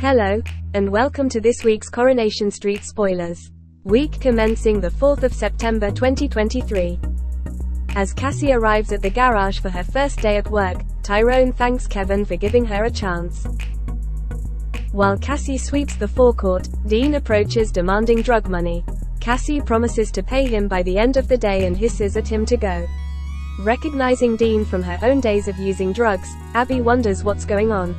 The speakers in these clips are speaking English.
Hello, and welcome to this week's Coronation Street Spoilers. Week commencing the 4th of September 2023. As Cassie arrives at the garage for her first day at work, Tyrone thanks Kevin for giving her a chance. While Cassie sweeps the forecourt, Dean approaches demanding drug money. Cassie promises to pay him by the end of the day and hisses at him to go. Recognizing Dean from her own days of using drugs, Abby wonders what's going on.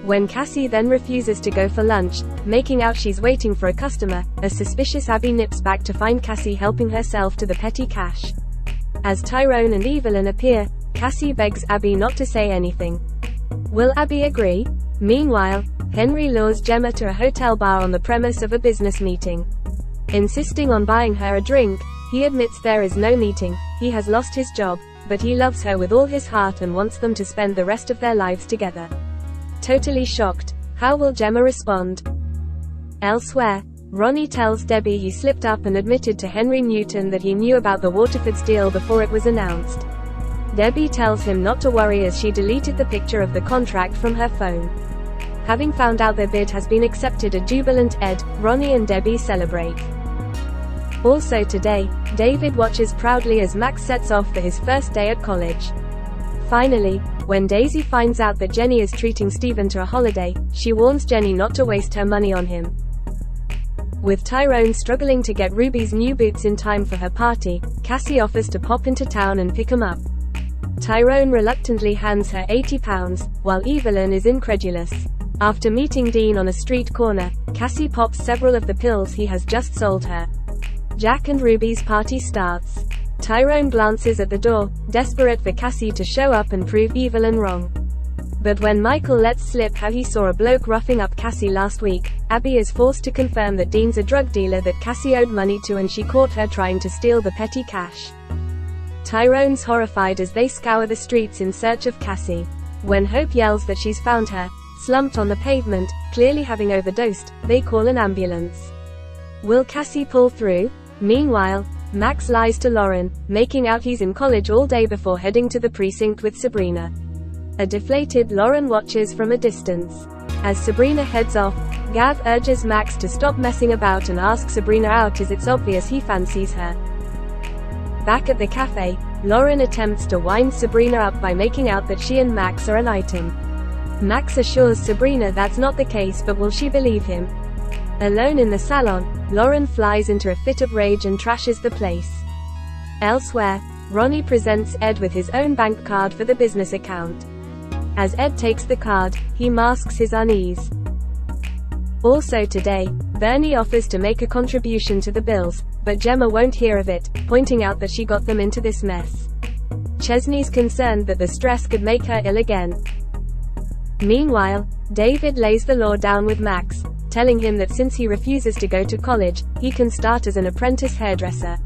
When Cassie then refuses to go for lunch, making out she's waiting for a customer, a suspicious Abby nips back to find Cassie helping herself to the petty cash. As Tyrone and Evelyn appear, Cassie begs Abby not to say anything. Will Abby agree? Meanwhile, Henry lures Gemma to a hotel bar on the premise of a business meeting. Insisting on buying her a drink, he admits there is no meeting, he has lost his job, but he loves her with all his heart and wants them to spend the rest of their lives together. Totally shocked, how will Gemma respond? Elsewhere, Ronnie tells Debbie he slipped up and admitted to Henry Newton that he knew about the Waterfords deal before it was announced. Debbie tells him not to worry as she deleted the picture of the contract from her phone. Having found out their bid has been accepted, a jubilant Ed, Ronnie and Debbie celebrate. Also today, David watches proudly as Max sets off for his first day at college. Finally, when Daisy finds out that Jenny is treating Stephen to a holiday, she warns Jenny not to waste her money on him. With Tyrone struggling to get Ruby's new boots in time for her party, Cassie offers to pop into town and pick them up. Tyrone reluctantly hands her £80, while Evelyn is incredulous. After meeting Dean on a street corner, Cassie pops several of the pills he has just sold her. Jack and Ruby's party starts. Tyrone glances at the door, desperate for Cassie to show up and prove Evelyn wrong. But when Michael lets slip how he saw a bloke roughing up Cassie last week, Abby is forced to confirm that Dean's a drug dealer that Cassie owed money to and she caught her trying to steal the petty cash. Tyrone's horrified as they scour the streets in search of Cassie. When Hope yells that she's found her, slumped on the pavement, clearly having overdosed, they call an ambulance. Will Cassie pull through? Meanwhile, Max lies to Lauren, making out he's in college all day before heading to the precinct with Sabrina. A deflated Lauren watches from a distance. As Sabrina heads off, Gav urges Max to stop messing about and asks Sabrina out as it's obvious he fancies her. Back at the cafe, Lauren attempts to wind Sabrina up by making out that she and Max are an item. Max assures Sabrina that's not the case, but will she believe him? Alone in the salon, Lauren flies into a fit of rage and trashes the place. Elsewhere, Ronnie presents Ed with his own bank card for the business account. As Ed takes the card, he masks his unease. Also today, Bernie offers to make a contribution to the bills, but Gemma won't hear of it, pointing out that she got them into this mess. Chesney's concerned that the stress could make her ill again. Meanwhile, David lays the law down with Max, telling him that since he refuses to go to college, he can start as an apprentice hairdresser.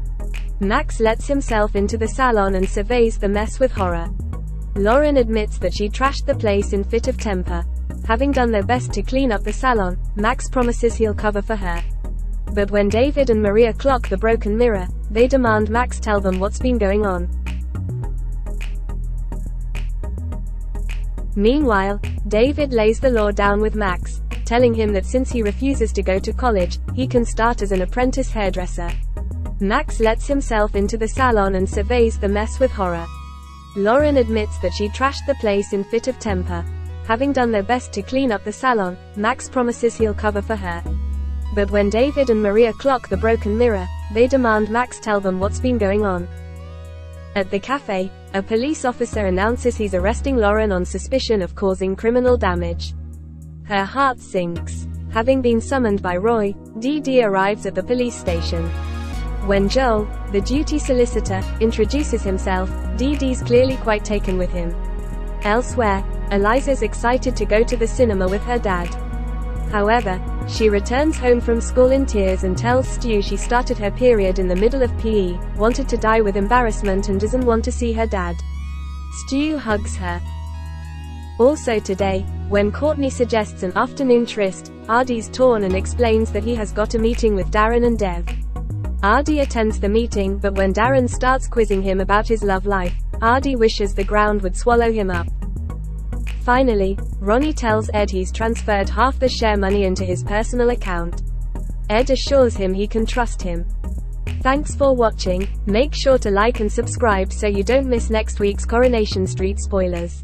Max lets himself into the salon and surveys the mess with horror. Lauren admits that she trashed the place in fit of temper. Having done their best to clean up the salon, Max promises he'll cover for her. But when David and Maria clock the broken mirror, they demand Max tell them what's been going on. Meanwhile, David lays the law down with Max, telling him that since he refuses to go to college, he can start as an apprentice hairdresser. Max lets himself into the salon and surveys the mess with horror. Lauren admits that she trashed the place in fit of temper. Having done their best to clean up the salon, Max promises he'll cover for her. But when David and Maria clock the broken mirror, they demand Max tell them what's been going on. At the cafe, a police officer announces he's arresting Lauren on suspicion of causing criminal damage. Her heart sinks. Having been summoned by Roy, Dee Dee arrives at the police station. When Joel, the duty solicitor, introduces himself, Dee Dee's clearly quite taken with him. Elsewhere, Eliza's excited to go to the cinema with her dad. However, she returns home from school in tears and tells Stu she started her period in the middle of PE, wanted to die with embarrassment and doesn't want to see her dad. Stu hugs her. Also today, when Courtney suggests an afternoon tryst, Ardy's torn and explains that he has got a meeting with Darren and Dev. Ardy attends the meeting, but when Darren starts quizzing him about his love life, Ardy wishes the ground would swallow him up. Finally, Ronnie tells Ed he's transferred half the share money into his personal account. Ed assures him he can trust him. Thanks for watching. Make sure to like and subscribe so you don't miss next week's Coronation Street spoilers.